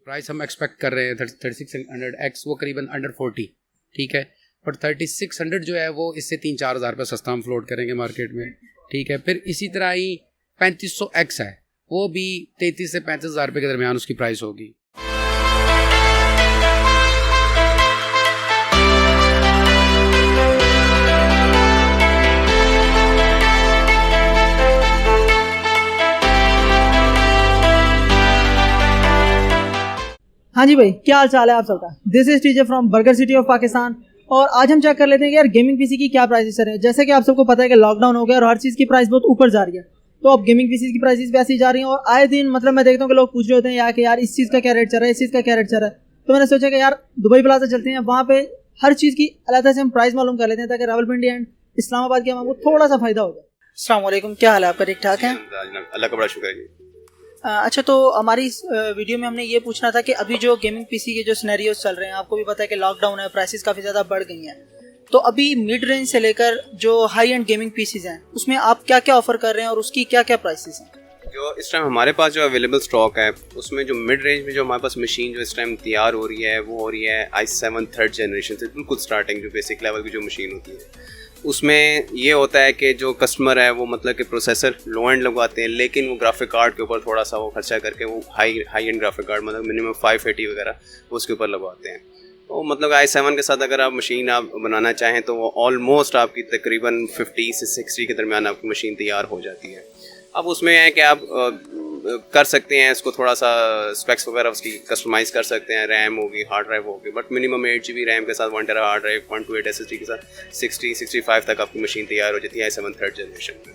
Price हम expect कर रहे हैं 3600X, वो करीबन अंडर 40, ठीक है। बट 3600 जो है वो इससे 3-4 हज़ार रुपये सस्ता हम फ्लोट करेंगे मार्केट में, ठीक है। फिर इसी तरह ही 3500X है, वो भी 33 से 35 हज़ार रुपये के दरमियान उसकी प्राइस होगी। हाँ जी भाई, क्या हाल चाल है आप सबका। This is TJ from burger city of Pakistan. और आज हम चेक कर लेते हैं कि यार गेमिंग पीसी की क्या प्राइसेस है। जैसे कि आप सबको पता है कि लॉकडाउन हो गया और हर चीज़ की प्राइस बहुत ऊपर जा रही है, तो अब गेमिंग पीसी की प्राइसेस भी ऐसी जा रही हैं। और आए दिन मतलब मैं देखता हूँ कि लोग पूछ रहे होते हैं यार कि यार इस चीज़ का क्या रेट चल रहा है, इस चीज़ का क्या रेट चल रहा है। तो मैंने सोचा कि यार दुबई प्लाजा चलते हैं, वहाँ पे हर चीज़ की अलग से हम प्राइस मालूम कर लेते हैं, ताकि रावलपिंडी एंड इस्लामाबाद के हमको थोड़ा सा फायदा हो जाए। अस्सलाम वालेकुम, क्या हाल है आपका? ठीक ठाक है, अल्लाह का बड़ा शुक्र है। अच्छा, तो हमारी इस वीडियो में हमने ये पूछना था कि अभी जो गेमिंग पीसी के जो सिनेरियोज चल रहे हैं, आपको भी पता है कि लॉकडाउन है, प्राइसेस काफ़ी ज़्यादा बढ़ गई हैं। तो अभी मिड रेंज से लेकर जो हाई एंड गेमिंग पीसीज हैं, उसमें आप क्या क्या ऑफर कर रहे हैं और उसकी क्या क्या प्राइसेस हैं? जो इस टाइम हमारे पास जो अवेलेबल स्टॉक है, उसमें जो मिड रेंज में जो हमारे पास मशीन जो इस टाइम तैयार हो रही है, वो हो रही है i7 थर्ड जनरेशन से बिल्कुल स्टार्टिंग, जो बेसिक लेवल की जो मशीन होती है। उसमें ये होता है कि जो कस्टमर है वो मतलब कि प्रोसेसर लो एंड लगवाते हैं, लेकिन वो ग्राफिक कार्ड के ऊपर थोड़ा सा वो खर्चा करके वो हाई एंड ग्राफिक कार्ड मतलब मिनिमम 580 वगैरह उसके ऊपर लगवाते हैं। तो मतलब i7 के साथ अगर आप मशीन आप बनाना चाहें तो वो ऑलमोस्ट आपकी तकरीबन 50 से 60 के दरमियान आपकी मशीन तैयार हो जाती है। अब उसमें है कि आप कर सकते हैं इसको थोड़ा सा स्पेक्स वगैरह उसकी कस्टमाइज़ कर सकते हैं, रैम होगी, हार्ड ड्राइव होगी, बट मिनिमम 8 GB रैम के साथ 1 टेरा हार्ड ड्राइव, 128 SSD के साथ 60-65 तक आपकी मशीन तैयार हो जाती है i7 थर्ड जनरेशन में।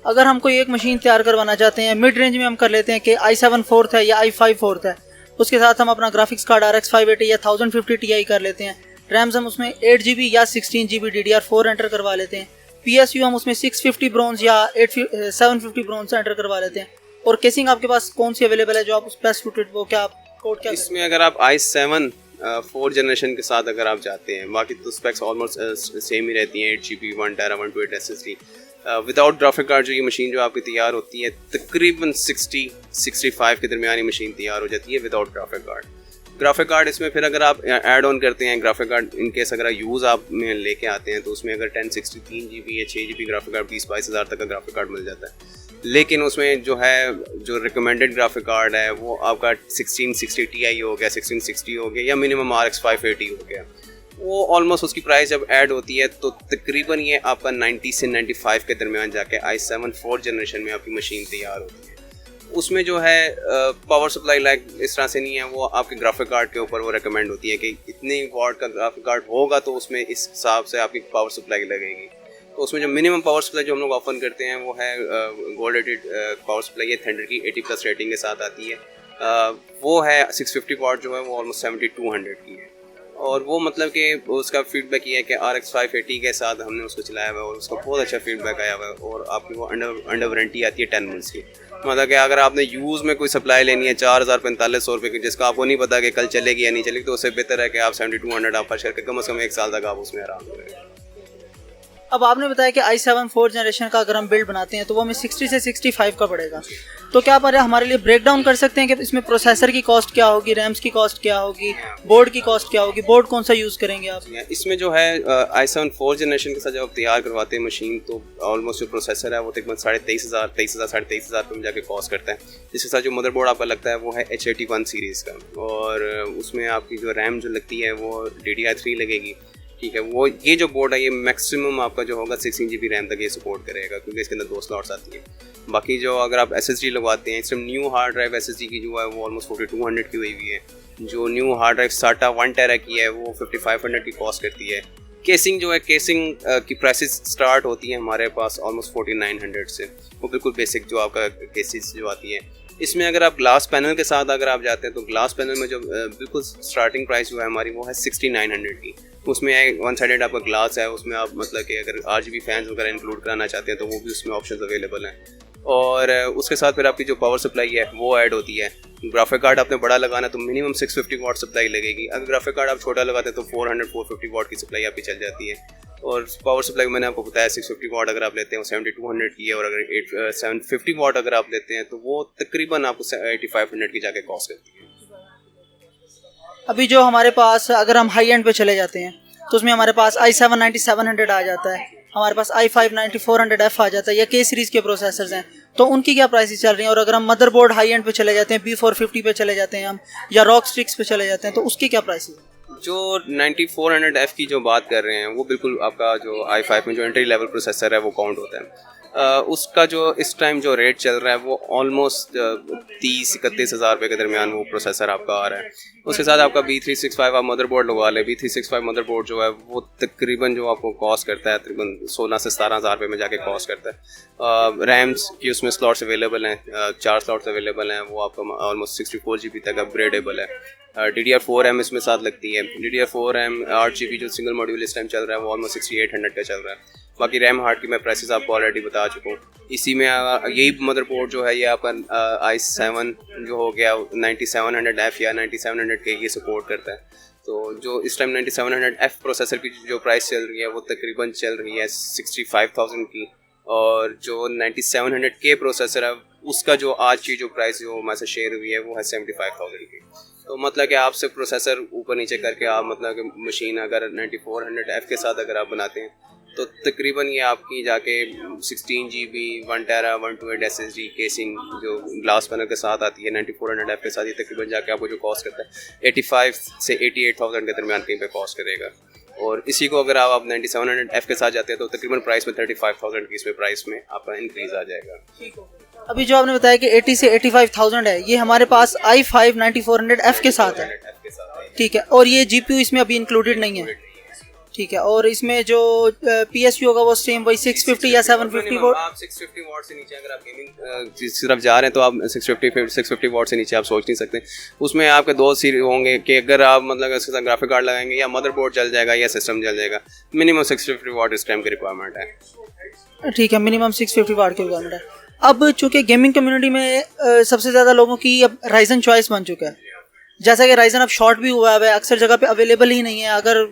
अगर हम कोई एक मशीन तैयार करवाना चाहते हैं, मिड रेंज में हम कर लेते हैं कि i7 फोर्थ है या i5 फोर्थ है, उसके साथ हम अपना ग्राफिक्स कार्ड RX 580 या 1050 Ti कर लेते हैं, रैम्स हम उसमें 8 GB या 16 GB DDR4 एंटर करवा लेते हैं, PSU हम उसमें 650 ब्रोंज या 750 ब्रोंज एंटर करवा लेते हैं। और केसिंग आपके पास कौन सी अवेलेबल है जो आप उस बेस्ट सूटेड, वो क्या कोड क्या? इसमें अगर आप i7 4 जनरेशन के साथ अगर आप जाते हैं, बाकी तो स्पेक्स ऑलमोस्ट सेम ही रहती हैं, 8 GB 1 टेरा 128 SSD। विदाउट ग्राफिक कार्ड जो ये मशीन जो आपकी तैयार होती है तकरीबन 60-65 के दरमियान ये मशीन तैयार हो जाती है without graphic card. Graphic card इसमें फिर अगर आप ऐड ऑन करते हैं ग्राफिक कार्ड, इनकेस अगर यूज़ आप लेके आते हैं, तो उसमें अगर 1063 GB या 6 GB ग्राफिक कार्ड 20-22 हज़ार तक का ग्राफिक कार्ड मिल जाता है। लेकिन उसमें जो है जो रिकमेंडेड ग्राफिक कार्ड है वो आपका 1660 Ti हो गया, 1660 हो गया या मिनिमम RX 580 हो गया। वो ऑलमोस्ट उसकी प्राइस जब ऐड होती है तो तकरीबन ये आपका 90 से 95 के दरमियान जाके i7 4 जनरेशन में आपकी मशीन तैयार होती है। उसमें जो है पावर सप्लाई लाइक इस तरह से नहीं है, वो आपके ग्राफिक कार्ड के ऊपर वो रिकमेंड होती है कि इतने वॉट का ग्राफिक कार्ड होगा तो उसमें इस हिसाब से आपकी पावर सप्लाई लगेगी। तो उसमें जो मिनिमम पावर सप्लाई जो हम लोग ऑफर करते हैं वो है गोल्ड रेटेड पावर सप्लाई है, थंडर की 80+ रेटिंग के साथ आती है। वो है 650 वाट जो है वो ऑलमोस्ट 7200 की है। और वो मतलब कि उसका फीडबैक ये है कि RX 580 के साथ हमने उसको चलाया हुआ है और उसका बहुत अच्छा फीडबैक आया हुआ है। और आपकी वो अंडर वारंटी आती है 10 मंथ्स की। मतलब कि अगर आपने यूज़ में कोई सप्लाई लेनी है 4045 रुपये की, जिसका आपको नहीं पता कि कल चलेगी या नहीं चलेगी, तो उससे बेहतर है कि आप 7200 आप खर्च करके कम से कम 1 साल तक आप उसमें आराम करें। अब आपने बताया कि i7 4 जनरेशन का अगर हम बिल्ड बनाते हैं तो वो हमें 60 से 65 का पड़ेगा। तो क्या पर हमारे लिए ब्रेक डाउन कर सकते हैं कि इसमें प्रोसेसर की कॉस्ट क्या होगी, रैम्स की कॉस्ट क्या होगी, बोर्ड की कॉस्ट क्या होगी, बोर्ड कौन सा यूज़ करेंगे आप? इसमें जो है i7 4 जनरेशन के साथ जब आप तैयार करवाते हैं मशीन, तो ऑलमोस्ट जो प्रोसेसर है वो तकरीबन 23,500 साढ़े 23,000 रुपये में जाके कॉस्ट करता है। इसके साथ जो मदरबोर्ड आपका लगता है वो है H81 सीरीज़ का, और उसमें आपकी जो रैम जो लगती है वो DDR3 लगेगी। ठीक है, वो ये जो बोर्ड है ये मैक्सिमम आपका जो होगा 16 GB रैम तक ये सपोर्ट करेगा, क्योंकि इसके अंदर 2 स्लॉट्स आती हैं। बाकी जो अगर आप SSD लगवाते हैं, इस time new hard drive SSD की जो है वो ऑलमोस्ट 4200 की हुई हुई है। जो न्यू हार्ड ड्राइव SATA 1 टेरा की है वो 5500 की कॉस्ट करती है। केसिंग जो है, केसिंग की प्राइसेस स्टार्ट होती है हमारे पास ऑलमोस्ट 4900 से, वो बिल्कुल बेसिक जो आपका केसेस जो आती है। इसमें अगर आप ग्लास पैनल के साथ अगर आप जाते हैं तो ग्लास पैनल में जो बिल्कुल स्टार्टिंग प्राइस जो है हमारी वो है 6900 की। उसमें वन साइडेड आपका ग्लास है, उसमें आप मतलब कि अगर RGB फैंस वगैरह इंक्लूड कराना चाहते हैं तो वो भी उसमें ऑप्शंस अवेलेबल हैं। और उसके साथ फिर आपकी जो पावर सप्लाई है वो ऐड होती है। ग्राफिक कार्ड आपने बड़ा लगाना है तो मिनिमम 650 वाट सप्लाई लगेगी। अगर ग्राफिक कार्ड आप छोटा लगाते हैं तो 450 वाट की सप्लाई आपकी चल जाती है। और पावर सप्लाई मैंने आपको बताया 650 वाट अगर आप लेते हैं वो 7200 की है, और अगर 750 वाट अगर आप लेते हैं तो वो तकरीबन आपको 8500 की जाके कॉस्ट करती है। अभी जो हमारे पास अगर हम हाई एंड पे चले जाते हैं तो उसमें हमारे पास i7 9700 आ जाता है, हमारे पास i5 9400F आ जाता है, या K सीरीज़ के प्रोसेसर्स हैं, तो उनकी क्या प्राइसेस चल रही हैं? और अगर हम मदरबोर्ड हाई एंड पे चले जाते हैं, B450 पे चले जाते हैं हम, या रॉक स्ट्रिक्स पे चले जाते हैं, तो उसकी क्या प्राइसेस है? जो 9400F की जो बात कर रहे हैं वो बिल्कुल आपका जो i5 में जो एंट्री लेवल प्रोसेसर है वो काउंट होता है। उसका जो इस टाइम जो रेट चल रहा है वो ऑलमोस्ट 30-31 हज़ार रुपये के दरमियान वो प्रोसेसर आपका आ रहा है। उसके साथ आपका B365 आप मदरबोर्ड लगवा लें। B365 मदरबोर्ड जो है वो तकरीबन जो आपको कॉस्ट करता है तकरीबन 16 से 17 हज़ार रुपये में जाके कॉस्ट करता है। रैम्स की उसमें स्लॉट्स अवेलेबल हैं, 4 स्लॉट्स अवेलेबल हैं, वो आपका ऑलमोस्ट 64 GB तक अपग्रेडेबल है। DDR4M इसमें साथ लगती है। DDR4M 8 GB जो सिंगल मॉड्यूल इस टाइम चल रहा है वो ऑलमोस्ट 6800 का चल रहा है। बाकी रैम हार्ड की मैं प्राइसेस आपको ऑलरेडी बता चुका हूँ। इसी में यही मदरबोर्ड जो है ये आपका i7 जो हो गया 9700F या 9700K ये सपोर्ट करता है। तो जो इस टाइम 9700F प्रोसेसर की जो प्राइस चल रही है वो तकरीबन चल रही है 65,000 की, और जो 9700K प्रोसेसर है उसका जो आज की जो प्राइस जो हमारे से शेयर हुई है वो है 75,000 की। तो मतलब कि आप सिर्फ प्रोसेसर ऊपर नीचे करके आप मतलब कि मशीन अगर 9400F के साथ अगर आप बनाते हैं तो तकरीबन ये आपकी जाके 16 GB 1 TB 128 SSD केसिंग जो ग्लास पैनल के साथ आती है 9400F के साथ, ये तकरीबन जाके आपको जो कॉस्ट करता है 85 से 88,000 के दरमियान कहीं पे कॉस्ट करेगा। और इसी को अगर आप 9700F के साथ जाते हैं तो तकरीबन प्राइस में 35,000 की इसमें प्राइस में आपका इंक्रीज आ जाएगा। अभी जो आपने बताया कि 80 से 85,000 है, ये हमारे पास i5 9400F के साथ है, ठीक है, और ये GPU इसमें अभी इंक्लूडेड नहीं है, ठीक है, और इसमें जो PSU होगा वो सेम वही 650 या 750 वोट। आप 650 वॉट से नीचे अगर आप गेमिंग की तरफ जा रहे हैं तो आप 650 वॉट से नीचे आप सोच नहीं सकते। उसमें आपके दो सीरीज होंगे कि अगर आप मतलब इसके साथ ग्राफिक कार्ड लगाएंगे या मदरबोर्ड चल जाएगा या सिस्टम चल जाएगा। मिनिमम 650 वॉट इस टाइम की रिक्वायरमेंट है, ठीक है, मिनिमम 650 वाट की रिक्वायरमेंट है। अब चूंकि गेमिंग कम्युनिटी में सबसे ज़्यादा लोगों की अब राइजन चॉइस बन चुका है, जैसा कि राइजन अब शॉर्ट भी हुआ है, अक्सर जगह पे अवेलेबल ही नहीं है, अगर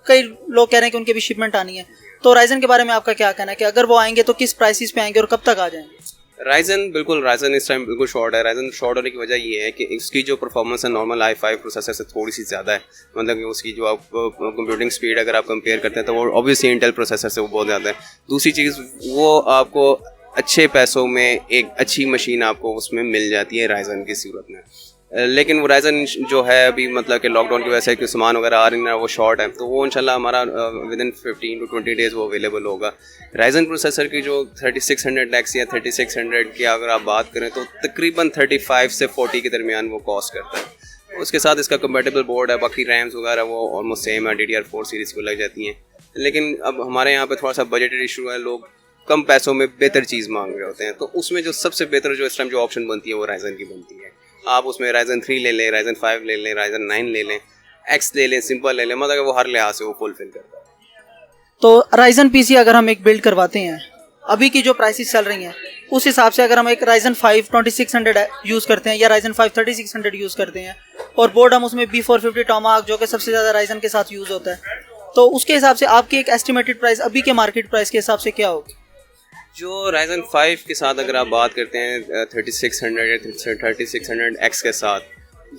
कई लोग कह रहे हैं कि उनकी भी शिपमेंट आनी है, तो राइजन के बारे में आपका क्या कहना है कि अगर वो आएंगे तो किस प्राइसेस पे आएंगे और कब तक आ जाएंगे? राइजन इस टाइम बिल्कुल शॉर्ट है। राइजन शॉर्ट होने की वजह ये है कि इसकी जो परफॉर्मेंस है नॉर्मल i5 प्रोसेसर से थोड़ी सी ज़्यादा है, मतलब कि उसकी जो आप कंप्यूटिंग स्पीड अगर आप कंपेयर करते हैं तो वो ऑब्वियसली इंटेल प्रोसेसर से वो बहुत ज़्यादा है। दूसरी चीज़ वो आपको अच्छे पैसों में एक अच्छी मशीन आपको उसमें मिल जाती है राइजन की सूरत में, लेकिन वो राइजन जो है अभी मतलब कि लॉकडाउन की वजह से कि सामान वगैरह आ रही है वो शॉर्ट है, तो वो इंशाल्लाह हमारा विद इन 15 to 20 डेज़ वो अवेलेबल होगा। राइजन प्रोसेसर की जो 3600X या 3600 की अगर आप बात करें तो तकरीबन 35 से 40 के दरमियान वो कॉस्ट करता है। उसके साथ इसका कंपेटेबल बोर्ड है, बाकी रैम्स वगैरह वो ऑलमोस्ट सेम है, DDR4 सीरीज़ को लग जाती हैं। लेकिन अब हमारे यहाँ पर थोड़ा सा बजटेड इशू है, लोग कम पैसों में बेहतर चीज़ मांग रहे होते हैं, तो उसमें जो सबसे बेहतर जो इस टाइम जो ऑप्शन बनती है वो राइजन की बनती है। आप उसमें राइजन 3 ले लें, राइजन 5 ले लें, राइजन 9 ले लें, X ले लें, सिंपल ले लें, मतलब वो हर लिहाज से वो फुलफिल करता है। तो राइजन पीसी अगर हम एक बिल्ड करवाते हैं, अभी की जो प्राइसेस चल रही हैं उस हिसाब से अगर हम एक राइजन 5 2600 यूज़ करते हैं या राइजन 5 3600 यूज़ करते हैं और बोर्ड हम उसमें B450 टॉमाहाक जो कि सबसे ज़्यादा राइजन के साथ यूज़ होता है, तो उसके हिसाब से आपकी एक एस्टिमेटेड प्राइस अभी के मार्केट प्राइस के हिसाब से क्या होगी? जो राइजन 5 के साथ अगर आप बात करते हैं 3600 या 3600X के साथ,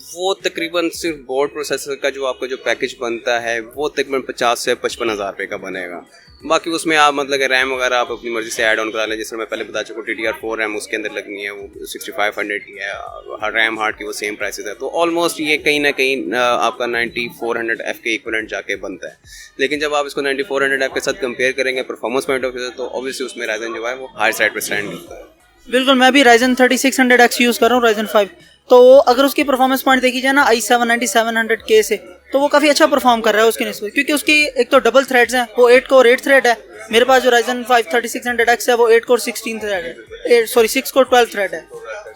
वो तकरीबन सिर्फ बोर्ड प्रोसेसर का जो आपका जो पैकेज बनता है वो तकरीबन 50 से 55 हज़ार रुपये का बनेगा। बाकी उसमें आप मतलब रैम वगैरह आप अपनी मर्ज़ी से ऐड ऑन करा लें, जैसे मैं पहले बता चुका DDR4 रैम उसके अंदर लगनी है, वो 6500 की है, हर रैम हार्ड की वो सेम प्राइसेस है, तो ऑलमोस्ट ये कहीं ना कहीं आपका 9400F के इक्विवेलेंट जाके बनता है। लेकिन जब आप इसको 9400F के साथ कंपेयर करेंगे परफॉर्मेंस पॉइंट ऑफ व्यू से, तो ऑब्वियसली उसमें राइजन जो है वो हाई साइड पर स्टैंड करता है। बिल्कुल, मैं भी राइजन 3600X यूज़ कर रहा हूँ, राइजन 5, तो अगर उसकी परफॉर्मेंस पॉइंट देखी जाए ना i7 9700K से, तो वो काफ़ी अच्छा परफॉर्म कर रहा है उसके निस्बत, क्योंकि उसकी एक तो डबल थ्रेड्स हैं, वो 8 कोर 8 थ्रेड है। मेरे पास जो राइजन 5 3600X है वो 8 कोर 16 थ्रेड है, 6 कोर 12 थ्रेड है,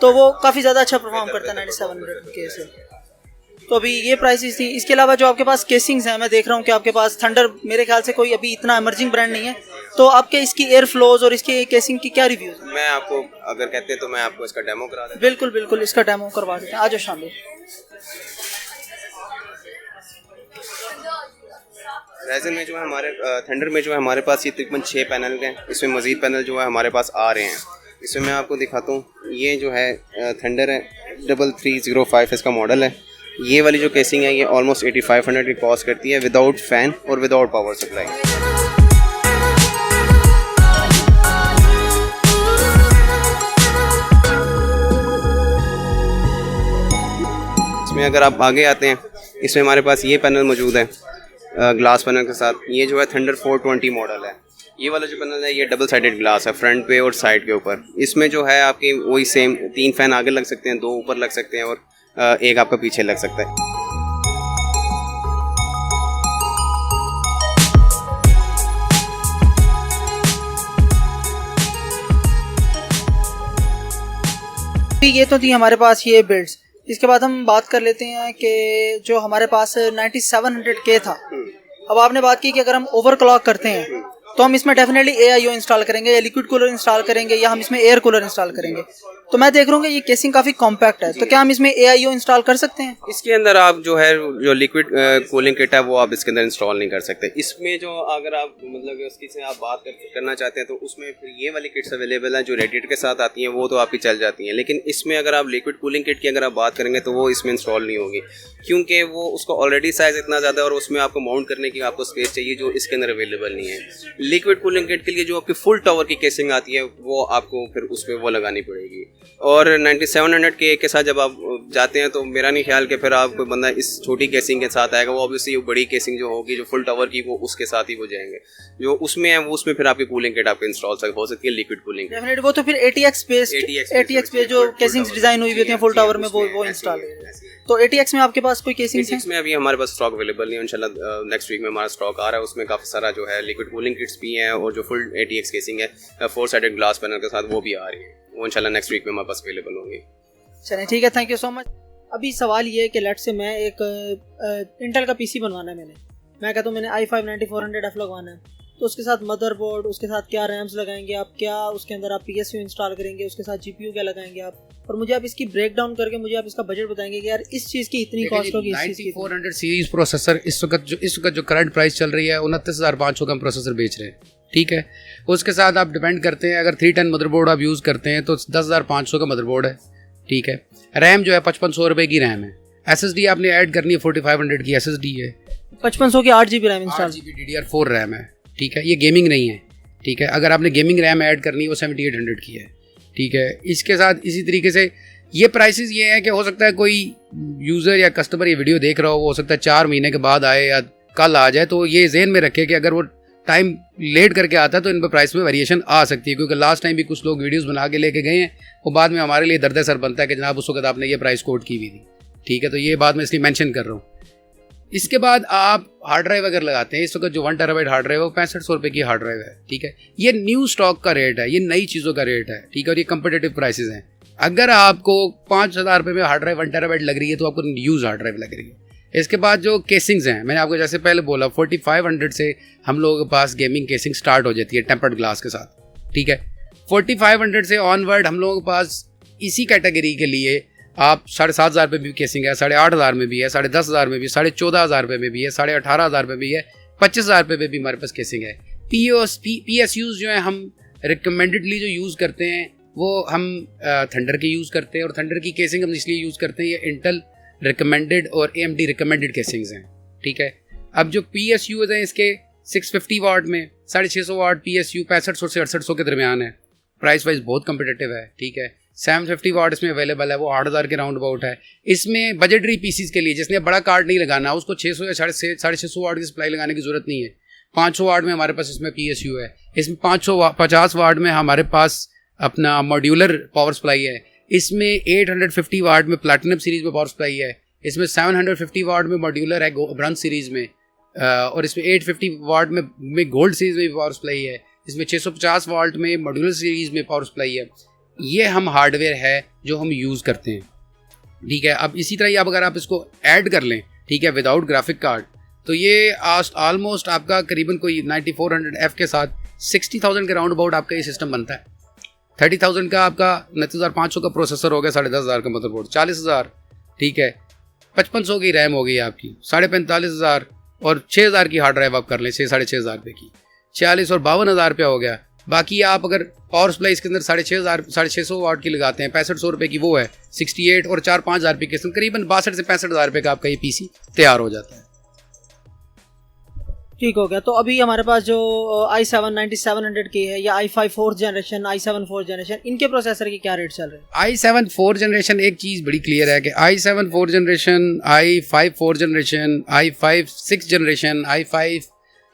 तो वो काफ़ी ज़्यादा अच्छा परफॉर्म करता है 9700K से। तो अभी ये प्राइसेस थी। इसके अलावा जो आपके पास केसिंग्स हैं, मैं देख रहा हूँ कि आपके पास थंडर मेरे ख्याल से कोई अभी इतना इमर्जिंग ब्रांड नहीं है, तो आपके इसकी एयर फ्लोज और इसके केसिंग की क्या रिव्यूज है? मैं आपको अगर कहते हैं तो मैं आपको इसका डेमो करा देता हूं। बिल्कुल बिल्कुल, इसका डेमो करवा देते हैं, आज शामिल। राइजन में जो है हमारे थंडर में जो है हमारे पास ये तकरीबन 6 पैनल हैं, इसमें मज़ीद पैनल जो है हमारे पास आ रहे हैं। इसमें मैं आपको दिखाता हूँ, ये जो है थंडर है 3305 इसका मॉडल है, ये वाली जो केसिंग है ये ऑलमोस्ट 8500 की कॉस्ट करती है विदाउट फ़ैन और विदाउट पावर सप्लाई। इसमें अगर आप आगे आते हैं, इसमें हमारे पास ये पैनल मौजूद है ग्लास पैनल के साथ। ये जो है थंडर 420 मॉडल है। ये वाला जो पैनल है ये डबल साइडेड ग्लास है, फ्रंट पे और साइड के ऊपर। इसमें जो है आपके वही सेम 3 फ़ैन आगे लग सकते हैं, 2 ऊपर लग सकते हैं और एक आपका पीछे लग सकता है। ये तो थी हमारे पास ये बिल्ड्स। इसके बाद हम बात कर लेते हैं कि जो हमारे पास 9700K था, अब आपने बात की कि अगर हम ओवरक्लॉक करते हैं तो हम इसमें डेफिनेटली AIO इंस्टॉल करेंगे या लिक्विड कूलर इंस्टॉल करेंगे या हम इसमें एयर कूलर इंस्टॉल करेंगे। तो मैं देख रहा हूँ कि ये केसिंग काफ़ी कॉम्पैक्ट है, तो क्या हम इसमें AIO इंस्टॉल कर सकते हैं? इसके अंदर आप जो है जो लिक्विड कूलिंग किट है वो आप इसके अंदर इंस्टॉल नहीं कर सकते। इसमें जो अगर आप मतलब उसकी से आप बात करना चाहते हैं तो उसमें फिर ये वाली किट्स अवेलेबल हैं जो रेडिएटर के साथ आती हैं, वो तो आपकी चल जाती हैं। लेकिन इसमें अगर आप लिक्विड कूलिंग किट की अगर आप बात करेंगे तो वो इसमें इंस्टॉल नहीं होगी, क्योंकि वो उसका ऑलरेडी साइज़ इतना ज़्यादा है और उसमें आपको माउंट करने की आपको स्पेस चाहिए जो इसके अंदर अवेलेबल नहीं है। लिक्विड कूलिंग किट के लिए जो आपकी फुल टावर की केसिंग आती है वो आपको फिर उस पर वो लगानी पड़ेगी। और 9700K के साथ जब आप जाते हैं तो मेरा नहीं ख्याल कि फिर आप कोई बंदा इस छोटी केसिंग के साथ आएगा। वो ऑब्वियसली बड़ी केसिंग जो होगी जो फुल टावर की वो उसके साथ ही वो जाएंगे। जो उसमें है वो उसमें फिर आपकी कूलिंग किट आपको इंस्टॉल हो सकती है, लिक्विड कूलिंग किट। वो तो फिर ATX पे जो केसिंग्स डिजाइन हुई होती हैं फुल टावर में वो इंस्टॉल। तो ATX में आपके पास कोई केसिंग्स हैं? में अभी हमारे पास स्टॉक अवेलेबल नहीं है। इंशाल्लाह नेक्स्ट वीक में हमारा स्टॉक आ रहा है, उसमें काफ़ी सारा जो है लिक्विड कूलिंग किट्स भी हैं और जो फुल ATX केसिंग है 4 साइडेड ग्लास पैनल के साथ वो भी आ रही है। वो इंशाल्लाह नेक्स्ट वीक में हमारे पास अवेलेबल होंगी। चलिए ठीक है, थैंक यू सो मच। अभी सवाल ये है कि लेट से मैं एक इंटेल का PC बनवाना है, मैं कहता हूँ मैंने i5 9400F लगवाना है, तो उसके साथ मदरबोर्ड, उसके साथ क्या रैम्स लगाएंगे आप, क्या उसके अंदर आप PSU इंस्टॉल करेंगे, उसके साथ GPU क्या लगाएंगे आप, और मुझे आप इसकी ब्रेक डाउन करके मुझे आप इसका बजट बताएंगे कि यार इस चीज़ की इतनी कॉस्ट होगी। 9400 सीरीज प्रोसेसर इस वक्त जो करंट प्राइस चल रही है 29,500 का हम प्रोसेसर बेच रहे हैं, ठीक है। उसके साथ आप डिपेंड करते हैं, अगर 310 मदरबोर्ड आप यूज़ करते हैं तो 10,500 का मदरबोर्ड है, ठीक है। रैम जो है 5500 रुपये की रैम है। SSD आपने ऐड करनी है 4500 की SSD है। 5500 की 8GB RAM install, 8GB DDR4 RAM है, ठीक है। ये गेमिंग नहीं है, ठीक है। अगर आपने गेमिंग रैम ऐड करनी है वो 7800 की है, ठीक है। इसके साथ इसी तरीके से ये प्राइसेस ये है कि हो सकता है कोई यूज़र या कस्टमर ये वीडियो देख रहा हो सकता है 4 महीने के बाद आए या कल आ जाए, तो ये ज़हन में रखे कि अगर वो टाइम लेट करके आता है तो इन पर प्राइस में वेरिएशन आ सकती है। क्योंकि लास्ट टाइम भी कुछ लोग वीडियोस बना के लेके गए हैं, वो बाद में हमारे लिए दर्द सर बनता है कि जनाब उस वक्त आपने ये प्राइस कोट की हुई थी, ठीक है। तो ये बात मैं इसलिए मेंशन कर रहा हूँ। इसके बाद आप हार्ड ड्राइव अगर लगाते हैं, इस वक्त जो 1 TB हार्ड ड्राइव है वो 6500 रुपये की हार्ड ड्राइव है, ठीक है। ये न्यू स्टॉक का रेट है, ये नई चीज़ों का रेट है, ठीक है। और ये कंपिटेटिव प्राइसेस हैं। अगर आपको 5000 रुपये में हार्ड ड्राइव 1 TB लग रही है तो आपको यूज़ हार्ड ड्राइव लग रही है। इसके बाद जो केसिंग्स हैं, मैंने आपको जैसे पहले बोला 4500 से हम लोगों के पास गेमिंग केसिंग स्टार्ट हो जाती है टेम्पर्ड ग्लास के साथ, ठीक है। 4500 से ऑनवर्ड हम लोगों के पास इसी कैटेगरी के लिए आप 7500 रुपये भी केसिंग है, 8500 में भी है, 10,500 में भी, 14,500 रुपये में भी है, 18,500 में भी है, 25,000 रुपये में भी हमारे पास केसिंग है। PSUs जो है हम रिकमेंडेडली जो यूज़ करते हैं वो हम थंडर के यूज़ करते हैं, और थंडर की केसिंग हम इसलिए यूज़ करते हैं ये इंटेल रिकमेंडेड और AMD रिकमेंडेड केसिंग्स हैं, ठीक है। अब जो PSUs हैं इसके 650 वाट में 650 वाट PSU 6500 से 6800 के दरमियान है, प्राइस वाइज बहुत कम्पिटेटिव है, ठीक है। 750 वाट इसमें अवेलेबल है, वो 8000 के राउंड अबाउट है। इसमें बजटरी पीसीज के लिए जिसने बड़ा कार्ड नहीं लगाना उसको 600 या 650 वाट की सप्लाई लगाने की ज़रूरत नहीं है। 500 वाट में हमारे पास इसमें PSU है, इसमें 550 वाट में हमारे पास अपना मॉड्यूलर पावर सप्लाई है, इसमें 850 वाट में प्लैटिनम सीरीज़ में पावर सप्लाई है, इसमें 750 वाट में मॉड्यूलर है ब्रॉन्ज सीरीज़ में, और इसमें 850 वाट में गोल्ड सीरीज़ में भी पावर सप्लाई है, इसमें 650 वाट में मॉड्यूलर सीरीज़ में पावर सप्लाई है। ये हम हार्डवेयर है जो हम यूज़ करते हैं, ठीक है। अब इसी तरह ही अगर आप इसको ऐड कर लें, ठीक है, विदाउट ग्राफिक कार्ड, तो ये ऑलमोस्ट आपका करीबन कोई 9400F के साथ 60,000 के राउंड अबाउट आपका ये सिस्टम बनता है। 30,000 का आपका 29,500 का प्रोसेसर हो गया, 10,500 का मदरबोर्ड, 40,000, ठीक है। 5500 की रैम हो गई आपकी, 45,500, और 6,000 की हार्ड ड्राइव आप कर लें 6-6,500 रुपये की, 46 और 52,000 रुपया हो गया। बाकी आप अगर पावर सप्लाई इसके अंदर 6,500 वाट की लगाते हैं, 6500 रुपये की वो है 68 और 4-5 हज़ार रुपये के करीबन 62 से 65 हज़ार रुपये का आपका ये पीसी तैयार हो जाता है। ठीक हो गया। तो अभी हमारे पास जो i7 9700 की है या i5 4th generation, i7 4th generation, इनके प्रोसेसर की क्या रेट चल रहे हैं? i7 4th जनरेशन एक चीज़ बड़ी क्लियर है कि i7 4th generation, i5 4th generation, i5 6th generation, i5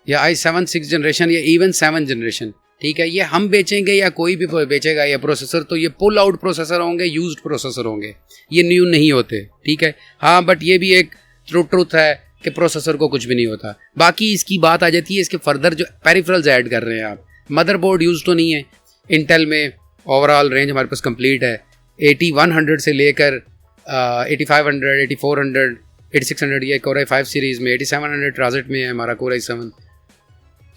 या i7 6th जनरेशन या इवन 7th जनरेशन, ठीक है, ये हम बेचेंगे या कोई भी बेचेगा ये प्रोसेसर, तो ये पुल आउट प्रोसेसर होंगे, यूज्ड प्रोसेसर होंगे, ये न्यू नहीं होते, ठीक है। हाँ, बट ये भी एक ट्रुथ है कि प्रोसेसर को कुछ भी नहीं होता। बाकी इसकी बात आ जाती है इसके फर्दर जो पेरिफेरल्स ऐड कर रहे हैं आप। मदरबोर्ड यूज़ तो नहीं है, इंटेल में ओवरऑल रेंज हमारे पास कंप्लीट है 8100 से लेकर 8500, 8400, 8600, ये कोर i5 सीरीज़ में, 8700 ट्रांजिट में है हमारा कोर i7।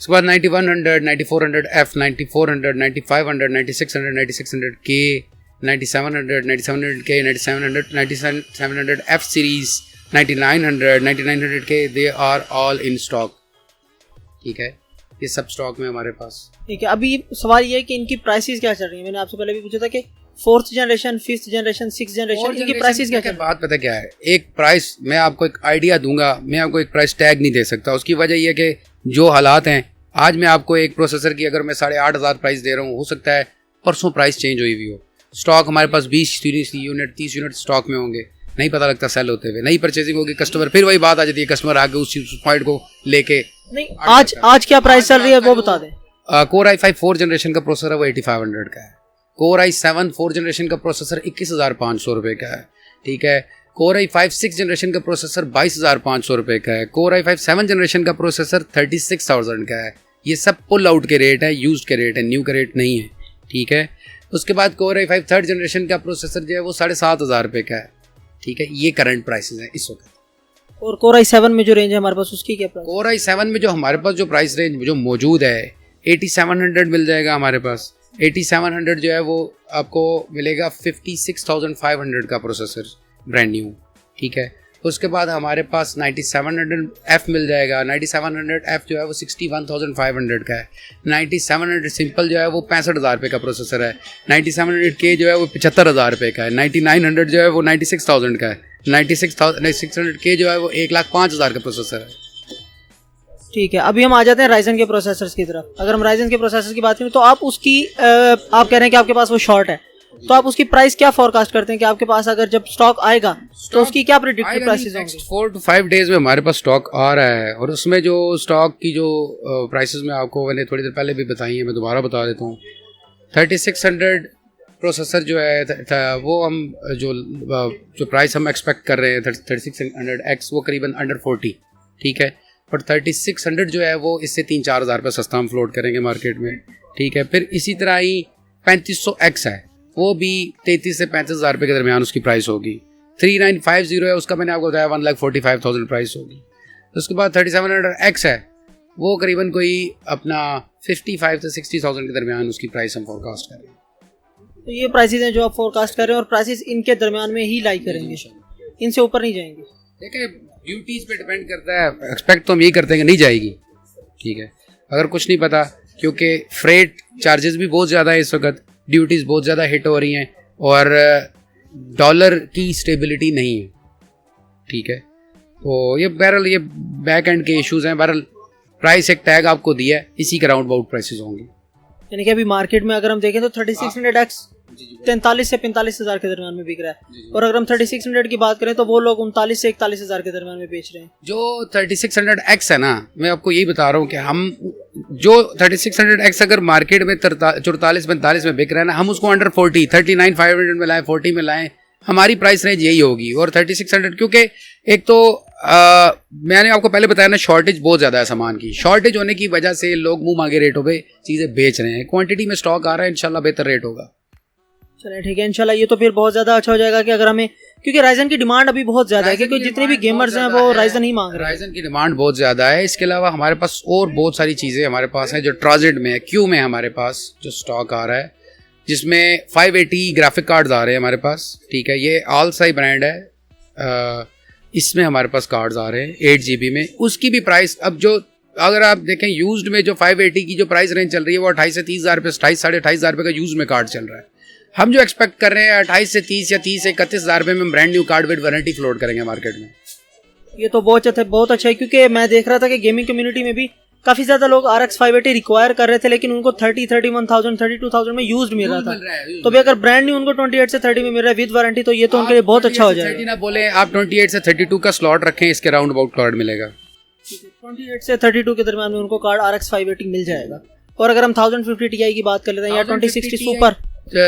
उसके बाद 9100, 9400F, 9400, 9500, 9600, 9600K, 9700, 9700K, 9700F series, 9900, 9900K, they are all in stock, ठीक है, ये सब स्टॉक में हमारे पास। ठीक है, अभी सवाल ये है कि इनकी प्राइसेस क्या चल रही है। मैंने आपसे पहले भी पूछा था कि 4th generation, 5th generation, 6th generation, इनकी प्राइसेस क्या चल रही है? बात पता क्या है, एक प्राइस मैं आपको एक आइडिया दूंगा, मैं आपको एक प्राइस टैग नहीं दे सकता। उसकी वजह यह कि जो हालात हैं, आज मैं आपको एक प्रोसेसर की अगर मैं 8,500 प्राइस दे रहा हूँ, हो सकता है परसों प्राइस चेंज हुई हुई हो। स्टॉक हमारे पास 20 यूनिट 30 यूनिट स्टॉक में होंगे, नहीं पता लगता सेल होते हुए, नई परचेजिंग होगी, कस्टमर फिर वही बात आ जाती है, कस्टमर आगे उस पॉइंट को लेके नहीं। आज क्या प्राइस चल रही है वो बता दें। कोर i5 4th जनरेशन का प्रोसेसर है वो 8500 का है। कोर i7 4th जनरेशन का प्रोसेसर 21,500 रुपये का है, ठीक है। कोर i5 6th जनरेशन का प्रोसेसर 22,500 रुपये का है। कोर i5 7th जनरेशन का प्रोसेसर 36,000 का है। ये सब पुल आउट के रेट है, यूज्ड के रेट है, न्यू के रेट नहीं है, ठीक है। उसके बाद कोर i5 3rd जनरेशन का प्रोसेसर जो है वो 7,500 रुपये का है, ठीक है। ये करंट प्राइसेस हैं इस वक्त। और कोर i7 में जो रेंज है हमारे पास उसकी क्या प्राइस? कोर i7 में जो हमारे पास जो प्राइस रेंज जो मौजूद है 8700 मिल जाएगा हमारे पास। 8700 जो है वो आपको मिलेगा 56,500 का प्रोसेसर ब्रांड न्यू, ठीक है। उसके बाद हमारे पास 9700F मिल जाएगा। 9700F जो है वो 61,500 का है। 9700 सिंपल जो है वो 65,000 रुपये का प्रोसेसर है। 9700K जो है वो 75,000 रुपये का है। 9900 जो है वो 96,000 का है। 9600K जो है वो 1,05,000 का प्रोसेसर है। ठीक है, अभी हम आ जाते हैं राइजन के प्रोसेसर्स की तरफ। अगर हम राइजन के प्रोसेसर की बात करें तो आप उसकी आप कह रहे हैं कि आपके पास वो शॉर्ट है, तो आप उसकी प्राइस क्या फोरकास्ट करते हैं कि आपके पास अगर जब स्टॉक आएगा तो उसकी क्या प्रेडिक्टेड प्राइसेस होंगी? 4 to 5 डेज में हमारे पास स्टॉक आ रहा है, और उसमें जो स्टॉक की जो प्राइसेस में आपको मैंने थोड़ी देर पहले भी बताई है, मैं दोबारा बता देता हूँ। 3600 प्रोसेसर जो है वो हम जो प्राइस हम एक्सपेक्ट कर रहे हैं 3600X वो करीबन अंडर 40, ठीक है। बट 3600 जो है वो इससे 3-4 हज़ार रुपये सस्ता हम फ्लोट करेंगे मार्केट में, ठीक है। फिर इसी तरह ही 3500X है, वो भी 33 से 35 हज़ार रुपये के दरमियान उसकी प्राइस होगी। 3950 है, उसका मैंने आपको बताया 1,45,000 प्राइस होगी। उसके बाद 3700X है, वो करीबन कोई अपना 55 से 60,000 के दरमियान उसकी प्राइस हम फोरकास्ट कर रहे हैं। तो ये प्राइसेस हैं जो आप फोरकास्ट कर रहे हैं, और प्राइसेस इनके दरमियान में ही लाई करेंगे, इनसे ऊपर नहीं जाएंगे। देखिए ड्यूटीज़ पे डिपेंड करता है, एक्सपेक्ट तो हम यही करते हैं कि नहीं जाएगी, ठीक है। अगर कुछ नहीं पता, क्योंकि फ्रेट चार्जेस भी बहुत ज़्यादा है इस वक्त, ड्यूटीज़ बहुत ज़्यादा हिट हो रही हैं, और डॉलर की स्टेबिलिटी नहीं है, ठीक है। तो ये बहरहाल ये बैक एंड के इश्यूज़ हैं। बहरहाल प्राइस एक टैग आपको दिया है, इसी के राउंड अबाउट प्राइसेस होंगे। यानी कि अभी मार्केट में अगर हम देखें तो 3600X 43 से 45 हज़ार के दरमियान में बिक रहा है, और अगर हम 3600 की बात करें तो वो लोग 39 से 41 हज़ार के दरमियान में बेच रहे हैं। जो 3600X है ना, मैं आपको यही बता रहा हूँ कि हम जो 3600X अगर मार्केट में 44-45 में बिक रहा है ना, हम उसको अंडर 40 39,500 में लाएं, 40 में लाएं, हमारी प्राइस रेंज यही होगी। और 3600 क्योंकि एक तो मैंने आपको पहले बताया ना, शॉर्टेज बहुत ज़्यादा है सामान की। शॉर्टेज होने की वजह से लोग मुंह मांगे रेटों पे चीज़ें बेच रहे हैं। क्वांटिटी में स्टॉक आ रहा है, इंशाल्लाह बेहतर रेट होगा। चलिए ठीक है, इंशाल्लाह ये तो फिर बहुत ज़्यादा अच्छा हो जाएगा कि अगर हमें, क्योंकि राइजन की डिमांड अभी बहुत ज़्यादा है, क्योंकि जितने भी गेमर्स हैं वो राइजन ही मांग रहे हैं। राइजन की डिमांड बहुत ज़्यादा है। इसके अलावा हमारे पास और बहुत सारी चीज़ें हमारे पास हैं जो ट्रांजिट में है, क्यू में हमारे पास जो स्टॉक आ रहा है, जिसमें 580 ग्राफिक कार्ड्स आ रहे हैं हमारे पास, ठीक है। ये ऑल साई ब्रांड है, इसमें हमारे पास कार्ड्स आ रहे हैं 8 GB में। उसकी भी प्राइस अब जो अगर आप देखें यूज्ड में जो 580 की जो प्राइस रेंज चल रही है वो 28 से 30 हज़ार रुपये, 28-28.5 हज़ार रुपये का यूज में कार्ड चल रहा है। हम जो एक्सपेक्ट कर रहे हैं 28 से 30 या 30 से 31 हज़ार रुपये में brand new card with warranty float करेंगे मार्केट में। ये तो बहुत अच्छा है, क्योंकि मैं देख रहा था कि गेमिंग कम्युनिटी में भी काफी ज्यादा लोग RX 580 रिक्वायर कर रहे थे, लेकिन उनको 31,000 32,000 में यूज्ड मिल रहा था। तो भी अगर ब्रांड न्यू उनको 28 से 30 में मिल रहा है विद वारंटी, तो ये तो उनके लिए बहुत अच्छा हो जाएगा। ना बोले आप 28 से 32 का स्लॉट रखें, इसके राउंड अबाउट कार्ड मिलेगा। 28 से 32 के दरमियान में उनको कार्ड RX 580 मिल जाएगा। और अगर हम 1050 Ti की बात कर लेते हैं या 2060 सुपर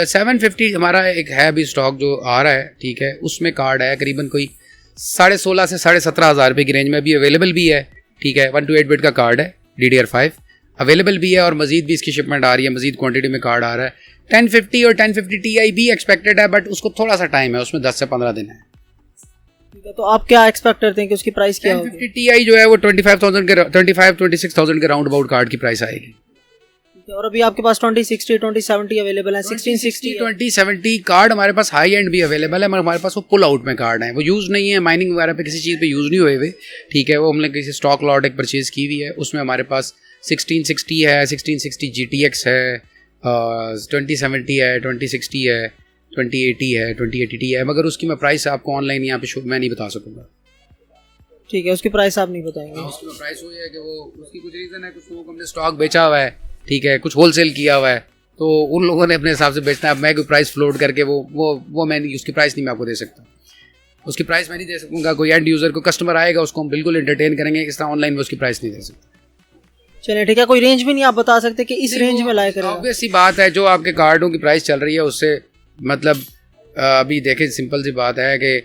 750 हमारा एक है अभी स्टॉक जो आ रहा है, ठीक है, उसमें कार्ड है करीबन कोई 16.5 से 17.5 हज़ार रुपये की रेंज में अभी अवेलेबल भी है, ठीक है। 128 बिट का कार्ड है, DDR5 अवेलेबल भी है और मजीद भी इसकी शिपमेंट आ रही है, मजीद क्वांटिटी में कार्ड आ रहा है। 1050 और 1050 Ti भी एक्सपेक्टेड है, बट उसको थोड़ा सा टाइम है, उसमें 10 से 15 दिन है। तो आप क्या एक्सपेक्ट करते हैं कि उसकी प्राइस क्या होगी? 1050 Ti जो है वो 25,000-26,000 के राउंड अबाउट कार्ड की प्राइस आएगी। और अभी आपके पास 2060 2070 अवेलेबल है, 1660 2070 कार्ड हमारे पास हाई एंड भी अवेलेबल है, मगर हमारे पास वो पुल आउट में कार्ड है, वो यूज़ नहीं है, माइनिंग वगैरह पे किसी चीज़ पे यूज़ नहीं हुए हुए, ठीक है। वो हमने किसी स्टॉक लॉट एक परचेज़ की हुई है, उसमें हमारे पास 1660 है, 1660 GTX है, 2070 है, 2060 है, 2080 है, 2080 है, मगर उसकी मैं प्राइस आपको ऑनलाइन यहाँ पे मैं नहीं बता सकूँगा। ठीक है, उसकी प्राइस आप नहीं बताएंगे? उसकी प्राइस वो है कि वो उसकी कुछ रीज़न है, कुछ लोगों को हमने स्टॉक बेचा हुआ है, ठीक है, कुछ होलसेल किया हुआ है, तो उन लोगों ने अपने हिसाब से बेचना है। अब मैं कोई प्राइस फ्लोट करके वो मैं नहीं, उसकी प्राइस नहीं मैं आपको दे सकता, उसकी प्राइस मैं नहीं दे सकूँगा। कोई एंड यूज़र को कस्टमर आएगा उसको हम बिल्कुल एंटरटेन करेंगे, इस तरह ऑनलाइन में उसकी प्राइस नहीं दे सकते। चलिए ठीक है, कोई रेंज भी नहीं आप बता सकते कि इस रेंज में लाया करेगा? ऑब्वियस सी बात है, जो आपके कार्डों की प्राइस चल रही है उससे मतलब अभी देखें सिंपल सी बात है कि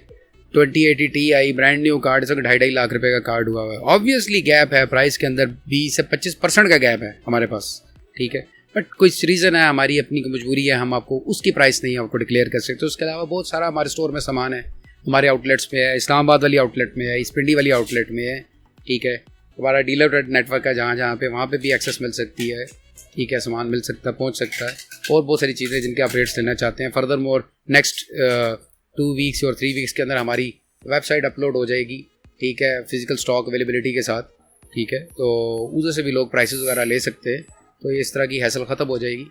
2080 Ti ब्रांड न्यू कार्ड से 2.5 लाख रुपए का कार्ड हुआ है। ऑब्वियसली गैप है प्राइस के अंदर, 20 से 25% का गैप है हमारे पास, ठीक है, बट कुछ रीज़न है, हमारी अपनी मजबूरी है, हम आपको उसकी प्राइस नहीं आपको डिक्लेयर कर सकते। उसके अलावा बहुत सारा हमारे स्टोर में सामान है, हमारे आउटलेट्स में है, इस्लामाबाद वाली आउटलेट में है, इस पिंडी वाली आउटलेट में है, ठीक है। हमारा डीलर नेटवर्क है जहाँ पे वहाँ पे भी एक्सेस मिल सकती है, ठीक है, सामान मिल सकता है, पहुँच सकता है, और बहुत सारी चीज़ें जिनके आप रेट्स लेना चाहते हैं। फर्दर मोर नेक्स्ट 2 वीक्स और 3 वीक्स के अंदर हमारी वेबसाइट अपलोड हो जाएगी, ठीक है, फिजिकल स्टॉक अवेलेबिलिटी के साथ, ठीक है, तो उधर से भी लोग प्राइसेस वगैरह ले सकते हैं, तो इस तरह की हैसल ख़त्म हो जाएगी।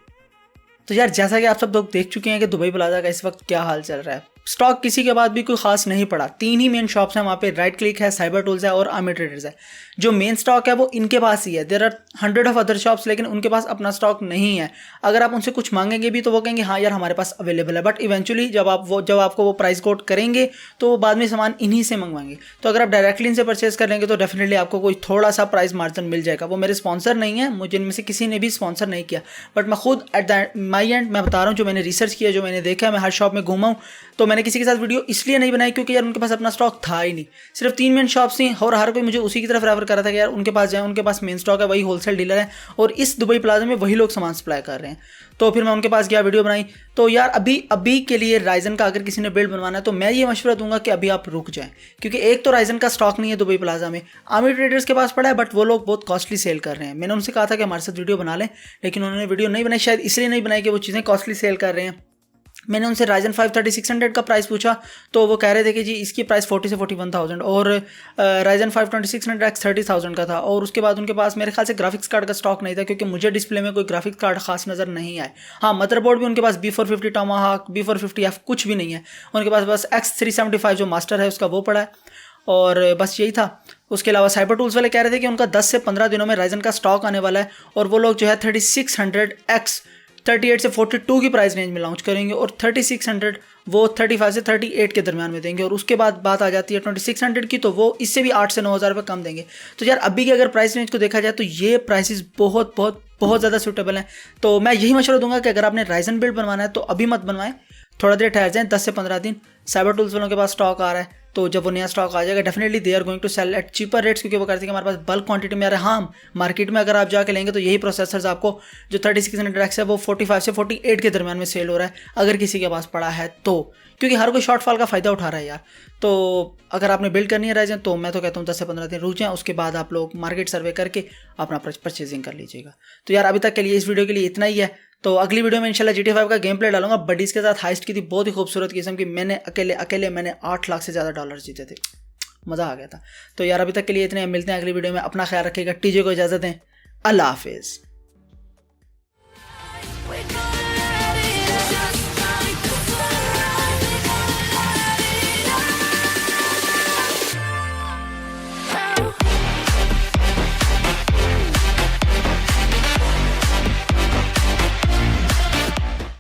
तो यार जैसा कि आप सब लोग देख चुके हैं कि दुबई प्लाजा का इस वक्त क्या हाल चल रहा है, स्टॉक किसी के बाद भी कोई खास नहीं पड़ा। 3 ही मेन शॉप्स हैं वहाँ पे, राइट क्लिक है, साइबर टूल्स है और आर्मी ट्रेडर्स है। जो मेन स्टॉक है वो इनके पास ही है। There are 100 of other shops, लेकिन उनके पास अपना स्टॉक नहीं है। अगर आप उनसे कुछ मांगेंगे भी तो वो कहेंगे हाँ यार हमारे पास अवेलेबल है, बट इवेंचुअली जब आपको वो प्राइस कोट करेंगे तो वो बाद में सामान इन्हीं से मंगवाएंगे। तो अगर आप डायरेक्टली इनसे परचेज कर लेंगे तो डेफिनेटली आपको कोई थोड़ा सा प्राइस मार्जिन मिल जाएगा। वो मेरे स्पॉन्सर नहीं है, मुझे इनमें से किसी ने भी स्पॉन्सर नहीं किया, बट मैं खुद एट माई एंड मैं बता रहा हूँ जो मैंने रिसर्च किया, जो मैंने देखा है, मैं हर शॉप में घूमा हूँ, तो मैंने किसी के साथ वीडियो इसलिए नहीं बनाई क्योंकि यार उनके पास अपना स्टॉक था ही नहीं। सिर्फ 3 मेन शॉप्स थी और हर कोई मुझे उसी की तरफ रेफर कर रहा था कि यार उनके पास जाए, उनके पास मेन स्टॉक है, वही होलसेल डीलर है और इस दुबई प्लाजा में वही लोग सामान सप्लाई कर रहे हैं। तो फिर मैं उनके पास गया, वीडियो बनाई। तो यार अभी के लिए राइजन का अगर किसी ने बिल्ड बनवाना है तो मैं ये मशवरा दूंगा कि अभी आप रुक जाएं, क्योंकि एक तो राइजन का स्टॉक नहीं है दुबई प्लाजा में, आर्मी ट्रेडर्स के पास पड़ा है, बट वो लोग बहुत कॉस्टली सेल कर रहे हैं। मैंने उनसे कहा था कि हमारे साथ वीडियो बना लें, लेकिन उन्होंने वीडियो नहीं बनाई, शायद इसलिए नहीं बनाई कि वो चीज़ें कॉस्टली सेल कर रहे हैं। मैंने उनसे राइजन 5 3600 का प्राइस पूछा तो वो कह रहे थे कि जी इसकी प्राइस 40 से 41,000 और राइजन 5 2600X 30,000 का था। और उसके बाद उनके पास मेरे ख्याल से ग्राफिक्स कार्ड का स्टॉक नहीं था, क्योंकि मुझे डिस्प्ले में कोई ग्राफिक्स कार्ड खास नज़र नहीं आए। हाँ, मदरबोर्ड भी उनके पास B450 टमाहाक B450F कुछ भी नहीं है उनके पास, बस X375 जो मास्टर है उसका वो पड़ा है और बस यही था। उसके अलावा साइबर टूल्स वाले कह रहे थे कि उनका 10 से 15 दिनों में राइजन का स्टॉक आने वाला है और वो लोग जो है 3600X 38 से 42 की प्राइस रेंज में लॉन्च करेंगे और 3600 वो 35 से 38 के दरमियान में देंगे। और उसके बाद बात आ जाती है 2600 की, तो वो इससे भी 8 से 9,000 रुपये कम देंगे। तो यार अभी की अगर प्राइस रेंज को देखा जाए तो ये प्राइसेस बहुत बहुत बहुत ज़्यादा सूटेबल हैं। तो मैं यही मशवरा दूंगा कि अगर आपने राइजन बिल्ड बनवाना है तो अभी मत बनवाएं, थोड़ा देर ठहर जाएं, 10 से 15 दिन। साइबर टूल्स वालों के पास स्टॉक आ रहा है, तो जब वो नया स्टॉक आ जाएगा definitely they are going to sell at cheaper rates, क्योंकि वो कहते हैं कि हमारे पास बल्क क्वांटिटी में आ रहा है। हाँ, मार्केट में अगर आप जाके लेंगे तो यही प्रोसेसर्स आपको जो 3600X है वो 45 से 48 के दरमियान में सेल हो रहा है, अगर किसी के पास पड़ा है तो, क्योंकि हर कोई शॉर्टफॉल का फ़ायदा उठा रहा है यार। तो अगर आपने बिल्ड करनी है राइजन तो मैं तो कहता हूँ 10 से 15 दिन रुक जाएं, उसके बाद आप लोग मार्केट सर्वे करके अपना परचेजिंग कर लीजिएगा। तो यार अभी तक के लिए इस वीडियो के लिए इतना ही है। तो अगली वीडियो में इंशाल्लाह GTA 5 का गेम प्ले डालूंगा। बडीज़ के साथ हाइस्ट की थी, बहुत ही खूबसूरत किस्म की। मैंने अकेले मैंने 8 लाख से ज़्यादा डॉलर जीते थे। मज़ा आ गया था। तो यार अभी तक के लिए इतने, मिलते हैं अगली वीडियो में, अपना ख्याल रखिएगा, टीजे को इजाज़त दें, अल्लाह हाफिज़।